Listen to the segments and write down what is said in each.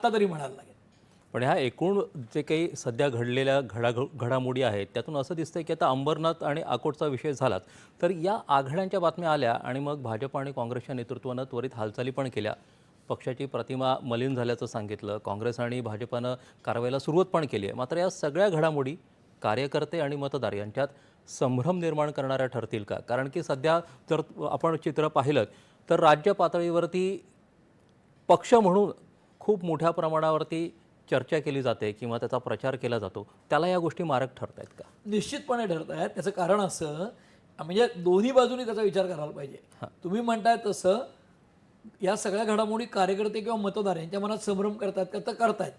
आता तरी म्हणायला लागेल. पण ह्या एकूण जे काही सध्या घडलेल्या घडामोडी आहेत त्यातून असं दिसतंय की आता अंबरनाथ आणि अकोटचा विषय झालाच, तर या आघाड्यांच्या बातम्या आल्या आणि मग भाजप आणि काँग्रेसच्या नेतृत्वानं त्वरित हालचाली पण केल्या. पक्षाची प्रतिमा मलिन झाल्याचं सांगितलं. काँग्रेस आणि भाजपानं कारवाईला सुरुवात पण केली आहे. मात्र या सगळ्या घडामोडी कार्यकर्ते आणि मतदार यांच्यात संभ्रम निर्माण करणाऱ्या ठरतील का? कारण की सध्या जर आपण चित्र पाहिलं तर राज्य पातळीवरती पक्ष म्हणून खूप मोठ्या प्रमाणावरती चर्चा केली जाते किंवा त्याचा प्रचार केला जातो. त्याला या गोष्टी मारक ठरत आहेत का? निश्चितपणे ठरत आहेत. त्याचं कारण असं म्हणजे दोन्ही बाजूनी त्याचा विचार करायला पाहिजे. तुम्ही म्हणताय तसं या सगळ्या घडामोडी कार्यकर्ते किंवा मतदार यांच्या मनात संभ्रम करतात का? तर करतायत.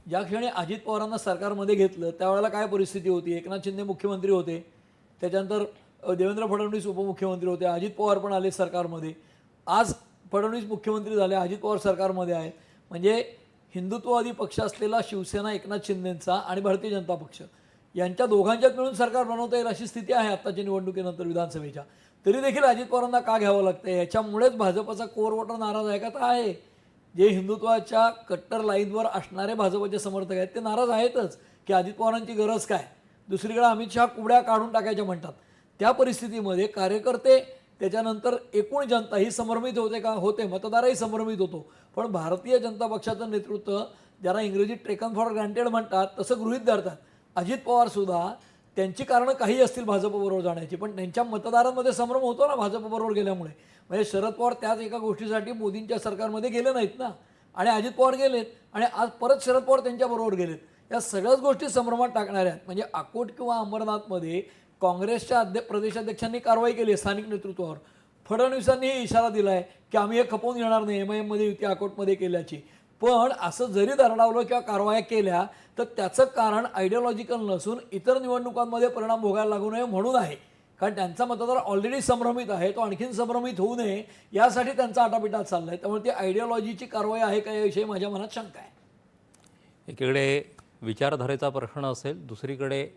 ज्या क्षणी अजित पवारांना सरकारमध्ये घेतलं त्यावेळेला काय परिस्थिती होती? एकनाथ शिंदे मुख्यमंत्री होते, त्याच्यानंतर देवेंद्र फडणवीस उपमुख्यमंत्री होते, अजित पवार पण आले सरकारमध्ये. आज फडणवीस मुख्यमंत्री झाले, अजित पवार सरकारमध्ये आहेत. म्हणजे हिंदुत्ववादी पक्ष असलेला शिवसेना एकनाथ शिंदेंचा आणि भारतीय जनता पक्ष यांच्या दोघांच्यात मिळून सरकार बनवता येईल अशी स्थिती आहे आत्ताच्या निवडणुकीनंतर विधानसभेच्या. तरी देखील अजित पवारांना का घ्यावं लागतं? याच्यामुळेच भाजपचा कोर वोटर नाराज आहे का? तर आहे. जे हिंदुत्वाच्या कट्टर लाईनवर असणारे भाजपचे समर्थक आहेत ते नाराज आहेतच की अजित पवारांची गरज काय. दुसरीकडे अमित शहा कुबड्या काढून टाकायच्या म्हणतात. त्या परिस्थितीमध्ये कार्यकर्ते त्याच्यानंतर एकूण जनता ही संभ्रमित होते का? होते. मतदारही संभ्रमित होतो. पण भारतीय जनता पक्षाचं नेतृत्व ज्याला इंग्रजीत टेकन फॉर ग्रँटेड म्हणतात तसं गृहीत धरतात. अजित पवारसुद्धा त्यांची कारणं काही असतील भाजपबरोबर जाण्याची, पण त्यांच्या मतदारांमध्ये संभ्रम होतो ना भाजपबरोबर गेल्यामुळे. म्हणजे शरद पवार त्याच एका गोष्टीसाठी मोदींच्या सरकारमध्ये गेले नाहीत ना, आणि अजित पवार गेलेत आणि आज परत शरद पवार त्यांच्याबरोबर गेलेत. या सगळ्याच गोष्टी संभ्रमात टाकणाऱ्या आहेत. म्हणजे अकोट किंवा अंबरनाथमध्ये काँग्रेसच्या प्रदेशाध्यक्षांनी कारवाई केली आहे स्थानिक नेतृत्वावर. फडणवीसांनीही इशारा दिला आहे की आम्ही हे खपवून घेणार नाही MIMमध्ये युती अकोटमध्ये केल्याची. पण असं जरी दरडावलं किंवा कारवाया केल्या तर त्याचं कारण आयडिओलॉजिकल नसून इतर निवडणुकांमध्ये परिणाम भोगायला लागू नये म्हणून आहे. कारण त्यांचा मतदार ऑलरेडी संभ्रमित आहे, तो आणखीन संभ्रमित होऊ नये यासाठी त्यांचा आटापिटा चालला आहे. त्यामुळे ती आयडिओलॉजीची कारवाई आहे का याविषयी माझ्या मनात शंका आहे. एकीकडे विचारधारेचा प्रश्न असेल, दुसरीकडे